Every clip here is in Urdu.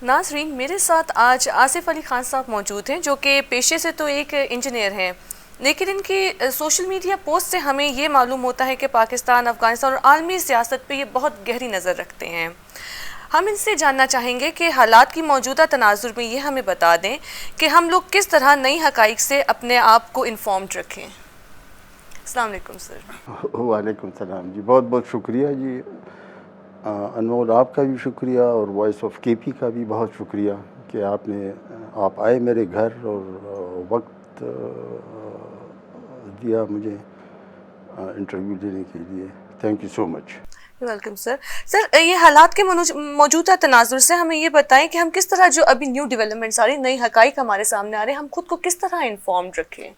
ناظرین، میرے ساتھ آج آصف علی خان صاحب موجود ہیں جو کہ پیشے سے تو ایک انجینئر ہیں، لیکن ان کی سوشل میڈیا پوسٹ سے ہمیں یہ معلوم ہوتا ہے کہ پاکستان، افغانستان اور عالمی سیاست پہ یہ بہت گہری نظر رکھتے ہیں۔ ہم ان سے جاننا چاہیں گے کہ حالات کی موجودہ تناظر میں یہ ہمیں بتا دیں کہ ہم لوگ کس طرح نئی حقائق سے اپنے آپ کو انفارمڈ رکھیں۔ السلام علیکم سر۔ وعلیکم السلام جی، بہت بہت شکریہ جی۔ انمول آپ کا بھی شکریہ اور وائس آف کے پی کا بھی بہت شکریہ کہ آپ آئے میرے گھر اور وقت دیا مجھے انٹرویو دینے کے لیے۔ Thank you so much. Welcome sir. Sir, یہ حالات کے موجودہ تناظر سے ہمیں یہ بتائیں کہ ہم کس طرح جو ابھی نیو ڈیولپمنٹس آ رہی ہیں، نئی حقائق ہمارے سامنے آ رہے ہیں، ہم خود کو کس طرح انفارمڈ رکھیں؟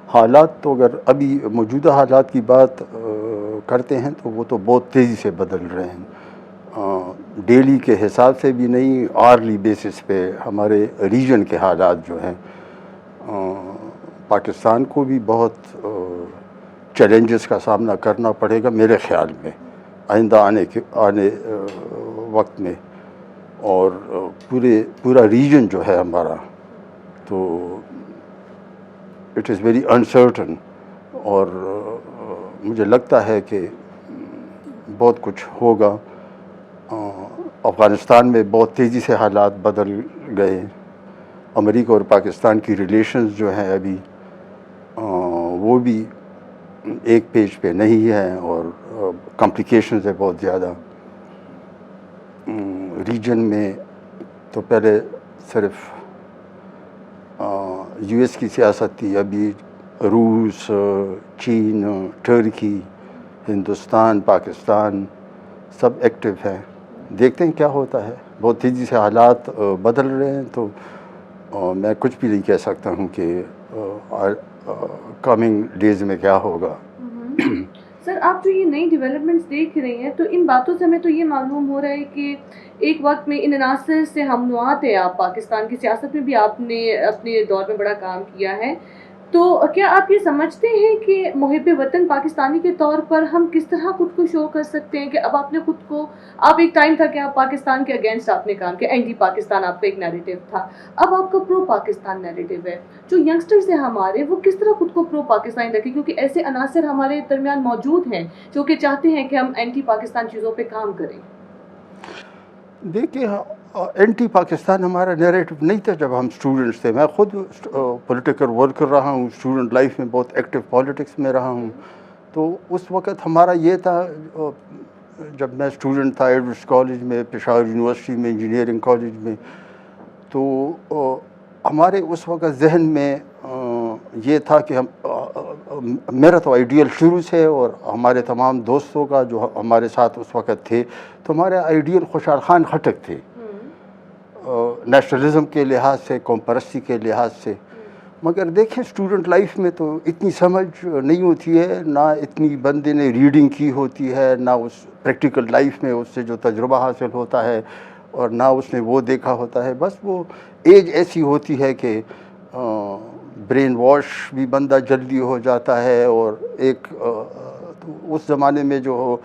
حالات تو اگر ابھی موجودہ حالات کی بات کرتے ہیں تو وہ تو بہت تیزی سے بدل رہے ہیں، ڈیلی کے حساب سے بھی نہیں، آرلی بیسس پہ ہمارے ریجن کے حالات جو ہیں، پاکستان کو بھی بہت چیلنجز کا سامنا کرنا پڑے گا میرے خیال میں آئندہ آنے وقت میں، اور پورا ریجن جو ہے ہمارا تو اٹ از ویری انسرٹن، اور مجھے لگتا ہے کہ بہت کچھ ہوگا۔ افغانستان میں بہت تیزی سے حالات بدل گئے، امریکہ اور پاکستان کی ریلیشنز جو ہیں ابھی وہ بھی ایک پیج پہ نہیں ہیں، اور کمپلیکیشنز ہے بہت زیادہ ریجن میں۔ تو پہلے صرف یو ایس کی سیاست تھی، ابھی روس، چین، ٹرکی، ہندوستان، پاکستان سب ایکٹیو ہیں۔ دیکھتے ہیں کیا ہوتا ہے، بہت تیزی سے حالات بدل رہے ہیں، تو میں کچھ بھی نہیں کہہ سکتا ہوں کہ کمنگ ڈیز میں کیا ہوگا۔ سر، آپ جو یہ نئی ڈیولپمنٹس دیکھ رہے ہیں تو ان باتوں سے ہمیں تو یہ معلوم ہو رہا ہے کہ ایک وقت میں ان عناصر سے ہم نوع تھے، آپ پاکستان کی سیاست میں بھی آپ نے اپنے دور میں بڑا کام کیا ہے، تو کیا آپ یہ سمجھتے ہیں کہ محب وطن پاکستانی کے طور پر ہم کس طرح خود کو شو کر سکتے ہیں کہ اب آپ نے خود کو، آپ ایک ٹائم تھا کہ آپ پاکستان کے اگینسٹ آپ نے کام کیا، اینٹی پاکستان آپ کا ایک نیریٹو تھا، اب آپ کا پرو پاکستان نیریٹو ہے، جو ینگسٹرز ہیں ہمارے وہ کس طرح خود کو پرو پاکستانی رکھیں، کیونکہ ایسے عناصر ہمارے درمیان موجود ہیں جو کہ چاہتے ہیں کہ ہم اینٹی پاکستان چیزوں پہ کام کریں؟ دیکھیے، اینٹی پاکستان ہمارا نیریٹو نہیں تھا جب ہم اسٹوڈنٹس تھے۔ میں خود پولیٹیکل ورکر رہا ہوں، اسٹوڈنٹ لائف میں بہت ایکٹیو پالیٹکس میں رہا ہوں، تو اس وقت ہمارا یہ تھا، جب میں اسٹوڈنٹ تھا ایڈورڈس کالج میں، پشاور یونیورسٹی میں، انجینئرنگ کالج میں، تو ہمارے اس وقت ذہن میں یہ تھا کہ میرا تو آئیڈیل شروع سے، اور ہمارے تمام دوستوں کا جو ہمارے ساتھ اس وقت تھے، تو ہمارے آئیڈیل خوشحال خان خٹک تھے، نیشنلزم کے لحاظ سے، قوم پرستی کے لحاظ سے۔ مگر دیکھیں اسٹوڈنٹ لائف میں تو اتنی سمجھ نہیں ہوتی ہے، نہ اتنی بندے نے ریڈنگ کی ہوتی ہے، نہ اس پریکٹیکل لائف میں اس سے جو تجربہ حاصل ہوتا ہے، اور نہ اس نے وہ دیکھا ہوتا ہے۔ بس وہ ایج ایسی ہوتی ہے کہ برین واش بھی بندہ جلدی ہو جاتا ہے، اور ایک اس زمانے میں جو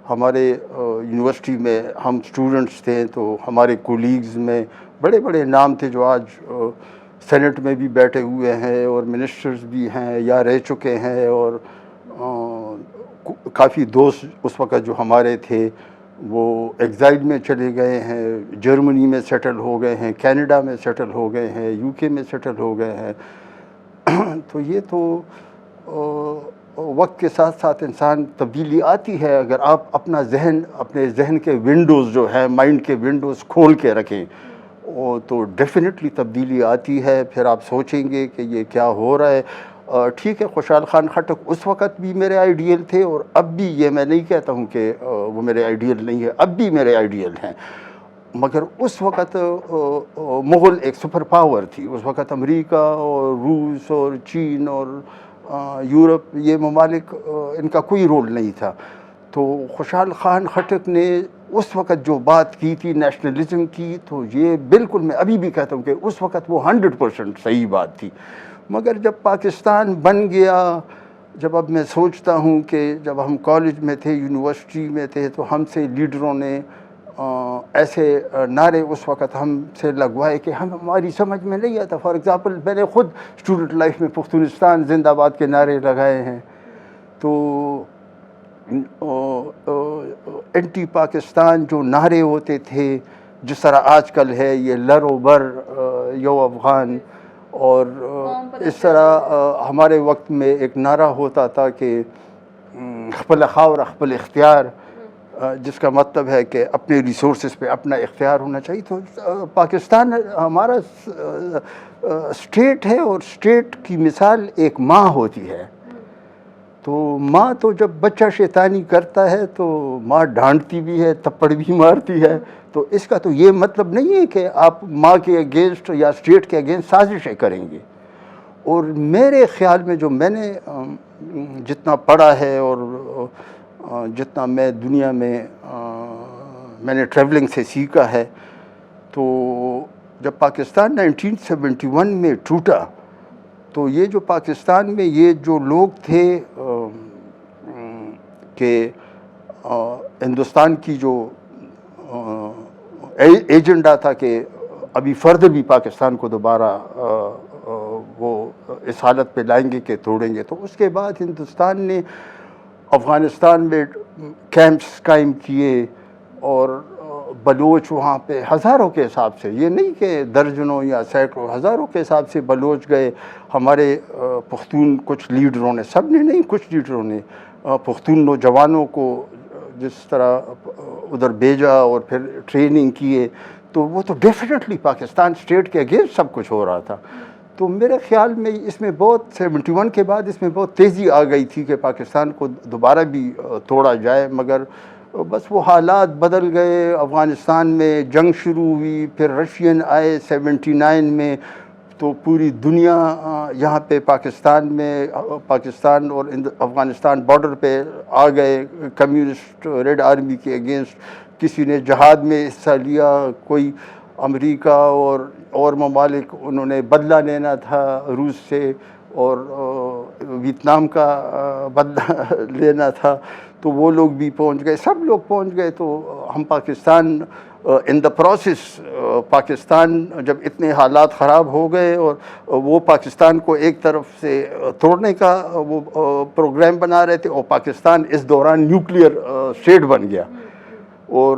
ہمارے یونیورسٹی میں ہم اسٹوڈنٹس تھے، تو ہمارے کولیگز میں بڑے بڑے نام تھے جو آج سینٹ میں بھی بیٹھے ہوئے ہیں، اور منسٹرز بھی ہیں یا رہ چکے ہیں، اور کافی دوست اس وقت جو ہمارے تھے وہ ایگزائل میں چلے گئے ہیں، جرمنی میں سیٹل ہو گئے ہیں، کینیڈا میں سیٹل ہو گئے ہیں، یو کے میں سیٹل ہو گئے ہیں۔ تو یہ تو وقت کے ساتھ ساتھ انسان تبدیلی آتی ہے، اگر آپ اپنے ذہن کے ونڈوز جو ہیں، مائنڈ کے ونڈوز کھول کے رکھیں، تو ڈیفینیٹلی تبدیلی آتی ہے۔ پھر آپ سوچیں گے کہ یہ کیا ہو رہا ہے۔ ٹھیک ہے، خوشحال خان خٹک اس وقت بھی میرے آئیڈیل تھے، اور اب بھی، یہ میں نہیں کہتا ہوں کہ وہ میرے آئیڈیل نہیں ہے، اب بھی میرے آئیڈیل ہیں، مگر اس وقت مغل ایک سپر پاور تھی، اس وقت امریکہ اور روس اور چین اور یورپ، یہ ممالک، ان کا کوئی رول نہیں تھا۔ تو خوشحال خان خٹک نے اس وقت جو بات کی تھی نیشنلزم کی، تو یہ بالکل میں ابھی بھی کہتا ہوں کہ اس وقت وہ 100% صحیح بات تھی۔ مگر جب پاکستان بن گیا، جب اب میں سوچتا ہوں کہ جب ہم کالج میں تھے، یونیورسٹی میں تھے، تو ہم سے لیڈروں نے ایسے نعرے اس وقت ہم سے لگوائے کہ ہماری سمجھ میں نہیں آتا. فار ایگزامپل میں نے خود اسٹوڈنٹ لائف میں پختونستان زندہ آباد کے نعرے لگائے ہیں. تو اینٹی پاکستان جو نعرے ہوتے تھے جس طرح آج کل ہے یہ لر و بر یو افغان، اور اس طرح ہمارے وقت میں ایک نعرہ ہوتا تھا کہ خپل خاور خپل اختیار، جس کا مطلب ہے کہ اپنے ریسورسز پہ اپنا اختیار ہونا چاہیے. تو پاکستان ہمارا اسٹیٹ ہے، اور اسٹیٹ کی مثال ایک ماں ہوتی ہے. تو ماں تو جب بچہ شیطانی کرتا ہے تو ماں ڈانٹتی بھی ہے، تھپڑ بھی مارتی ہے. تو اس کا تو یہ مطلب نہیں ہے کہ آپ ماں کے اگینسٹ یا اسٹیٹ کے اگینسٹ سازشیں کریں گے. اور میرے خیال میں جو میں نے جتنا پڑھا ہے اور جتنا میں دنیا میں نے ٹریولنگ سے سیکھا ہے، تو جب پاکستان 1971 میں ٹوٹا تو یہ جو پاکستان میں یہ جو لوگ تھے کہ ہندوستان کی جو ایجنڈا تھا کہ ابھی فردر بھی پاکستان کو دوبارہ وہ اس حالت پہ لائیں گے کہ توڑیں گے. تو اس کے بعد ہندوستان نے افغانستان میں کیمپس قائم کیے، اور بلوچ وہاں پہ ہزاروں کے حساب سے، یہ نہیں کہ درجنوں یا سینکڑوں، ہزاروں کے حساب سے بلوچ گئے. ہمارے پختون کچھ لیڈروں نے، سب نے نہیں، کچھ لیڈروں نے پختون نوجوانوں کو جس طرح ادھر بھیجا اور پھر ٹریننگ کیے. تو وہ تو ڈیفینیٹلی پاکستان اسٹیٹ کے اگینسٹ سب کچھ ہو رہا تھا. تو میرے خیال میں اس میں بہت 71 کے بعد اس میں بہت تیزی آ گئی تھی کہ پاکستان کو دوبارہ بھی توڑا جائے، مگر بس وہ حالات بدل گئے. افغانستان میں جنگ شروع ہوئی، پھر رشین آئے 79 میں، تو پوری دنیا یہاں پہ پاکستان اور افغانستان بارڈر پہ آ گئے کمیونسٹ ریڈ آرمی کے اگینسٹ. کسی نے جہاد میں حصہ لیا، کوئی امریکہ اور ممالک، انہوں نے بدلہ لینا تھا روس سے، اور ویتنام کا بدلہ لینا تھا، تو وہ لوگ بھی پہنچ گئے، سب لوگ پہنچ گئے. تو ہم پاکستان ان دا پروسیس، پاکستان جب اتنے حالات خراب ہو گئے اور وہ پاکستان کو ایک طرف سے توڑنے کا وہ پروگرام بنا رہے تھے، اور پاکستان اس دوران نیوکلیئر اسٹیٹ بن گیا. اور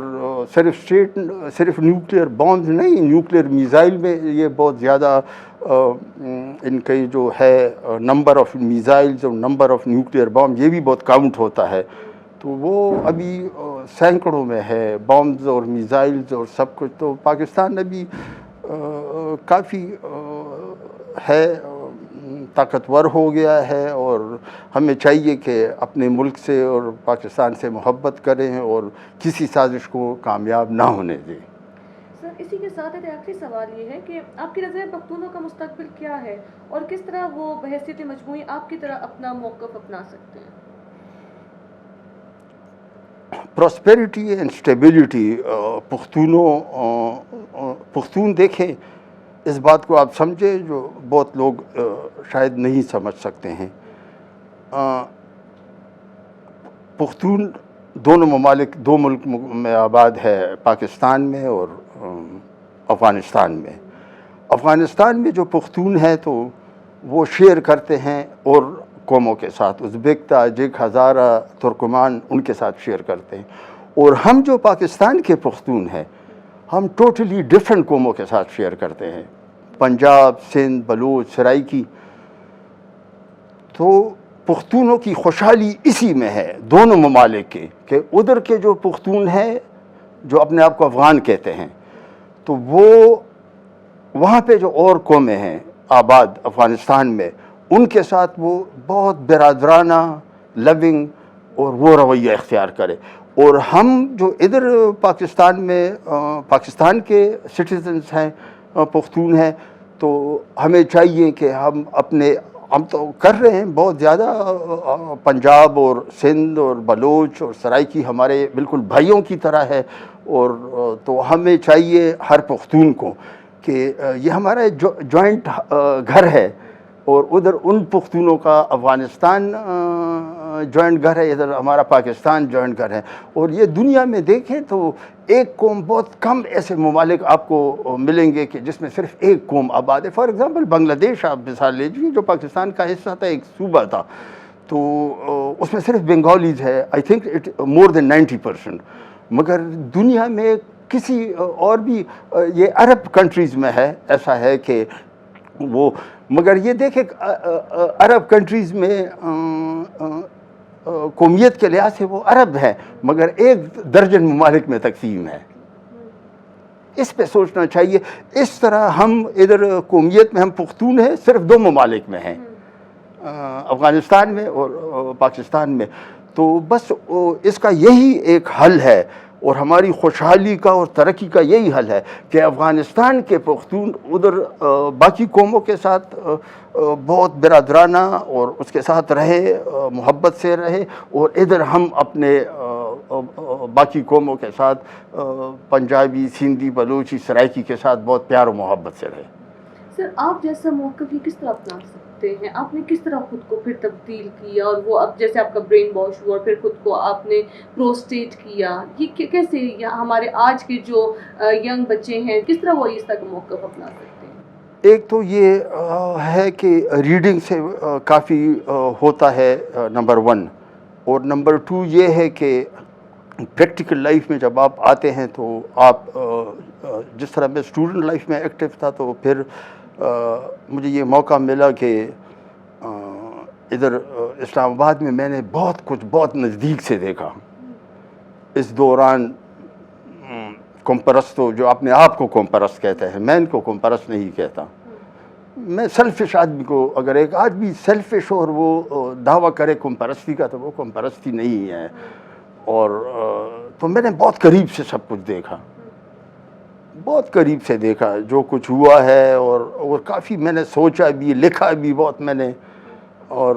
صرف نیوکلیئر بامز نہیں، نیوکلیئر میزائل میں یہ بہت زیادہ ان کی جو ہے نمبر آف میزائلز اور نمبر آف نیوکلیئر بام، یہ بھی بہت کاؤنٹ ہوتا ہے. تو وہ ابھی سینکڑوں میں ہے بامز اور میزائلز اور سب کچھ. تو پاکستان ابھی کافی ہے طاقتور ہو گیا ہے، اور ہمیں چاہیے کہ اپنے ملک سے اور پاکستان سے محبت کریں اور کسی سازش کو کامیاب نہ ہونے دیں. سر، اسی کے ساتھ ایک آخری سوال یہ ہے کہ آپ کی نظر پختونوں کا مستقبل کیا ہے، اور کس طرح وہ بحیثیت مجموعی آپ کی طرح اپنا موقف اپنا سکتے ہیں؟ Prosperity and stability. پختون دیکھیں، اس بات کو آپ سمجھیں جو بہت لوگ شاید نہیں سمجھ سکتے ہیں. پختون دو ملک میں آباد ہے، پاکستان میں اور افغانستان میں. افغانستان میں جو پختون ہے تو وہ شیئر کرتے ہیں اور قوموں کے ساتھ، ازبک، تاجک، ہزارہ، ترکمان، ان کے ساتھ شیئر کرتے ہیں. اور ہم جو پاکستان کے پختون ہیں، ہم ٹوٹلی ڈفرینٹ قوموں کے ساتھ شیئر کرتے ہیں، پنجاب، سندھ، بلوچ، سرائکی. تو پختونوں کی خوشحالی اسی میں ہے، دونوں ممالک کے، کہ ادھر کے جو پختون ہیں جو اپنے آپ کو افغان کہتے ہیں، تو وہ وہاں پہ جو اور قومیں ہیں آباد افغانستان میں، ان کے ساتھ وہ بہت برادرانہ، لونگ اور وہ رویہ اختیار کرے. اور ہم جو ادھر پاکستان میں پاکستان کے سٹیزنز ہیں، پختون ہیں، تو ہمیں چاہیے کہ ہم تو کر رہے ہیں بہت زیادہ. پنجاب اور سندھ اور بلوچ اور سرائکی ہمارے بالکل بھائیوں کی طرح ہے. اور تو ہمیں چاہیے ہر پختون کو کہ یہ ہمارا جوائنٹ گھر ہے، اور ادھر ان پختونوں کا افغانستان جوائنٹ گھر ہے، ادھر ہمارا پاکستان جوائنٹ گھر ہے. اور یہ دنیا میں دیکھیں تو ایک قوم، بہت کم ایسے ممالک آپ کو ملیں گے کہ جس میں صرف ایک قوم آباد ہے. فار ایگزامپل بنگلہ دیش آپ مثال لیجیے، جو پاکستان کا حصہ تھا، ایک صوبہ تھا، تو اس میں صرف بنگالیز ہے. آئی تھنک اٹ مور دین 90%. مگر دنیا میں کسی اور بھی یہ عرب کنٹریز میں ہے، ایسا ہے کہ وہ، مگر یہ دیکھیں عرب کنٹریز میں قومیت کے لحاظ سے وہ عرب ہے، مگر 1 درجن ممالک میں تقسیم ہے. اس پہ سوچنا چاہیے. اس طرح ہم ادھر قومیت میں ہم پختون ہیں، صرف 2 ممالک میں ہیں، افغانستان میں اور پاکستان میں. تو بس اس کا یہی ایک حل ہے، اور ہماری خوشحالی کا اور ترقی کا یہی حل ہے کہ افغانستان کے پختون ادھر باقی قوموں کے ساتھ بہت برادرانہ اور اس کے ساتھ رہے، محبت سے رہے، اور ادھر ہم اپنے باقی قوموں کے ساتھ پنجابی، سندھی، بلوچی، سرائکی کے ساتھ بہت پیار و محبت سے رہے. سر آپ جیسا موقف یہ کس طرح اپنا سکتے ہیں؟ آپ نے کس طرح خود کو پھر تبدیل کیا، اور وہ اب جیسے آپ کا برین واش ہوا، پھر خود کو آپ نے پروسٹیٹ کیا، یہ کیسے ہمارے آج کے جو ینگ بچے ہیں کس طرح وہ اس طرح کا موقف اپنا سکتے ہیں؟ ایک تو یہ ہے کہ ریڈنگ سے کافی ہوتا ہے، نمبر 1. اور نمبر 2 یہ ہے کہ پریکٹیکل لائف میں جب آپ آتے ہیں تو آپ جس طرح میں اسٹوڈنٹ لائف میں ایکٹیو تھا، تو پھر مجھے یہ موقع ملا کہ ادھر اسلام آباد میں نے بہت کچھ بہت نزدیک سے دیکھا. اس دوران قوم پرستوں، جو اپنے آپ کو قوم پرست کہتے ہیں، میں ان کو قوم پرست نہیں کہتا. میں سیلفش آدمی کو، اگر ایک آدمی سیلفش اور وہ دعویٰ کرے قوم پرستی کا، تو وہ قوم پرستی نہیں ہے. اور تو میں نے بہت قریب سے سب کچھ دیکھا، بہت قریب سے دیکھا جو کچھ ہوا ہے، اور کافی میں نے سوچا بھی، لکھا بھی بہت میں نے، اور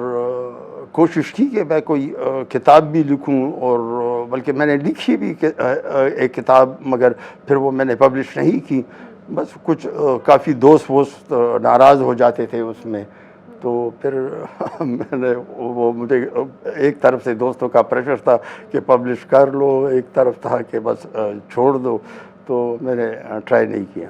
کوشش کی کہ میں کوئی کتاب بھی لکھوں. اور بلکہ میں نے لکھی بھی ایک کتاب، مگر پھر وہ میں نے پبلش نہیں کی. بس کچھ کافی دوست ناراض ہو جاتے تھے اس میں، تو پھر میں نے وہ، مجھے ایک طرف سے دوستوں کا پریشر تھا کہ پبلش کر لو، ایک طرف تھا کہ بس چھوڑ دو، تو میں نے ٹرائی نہیں کیا.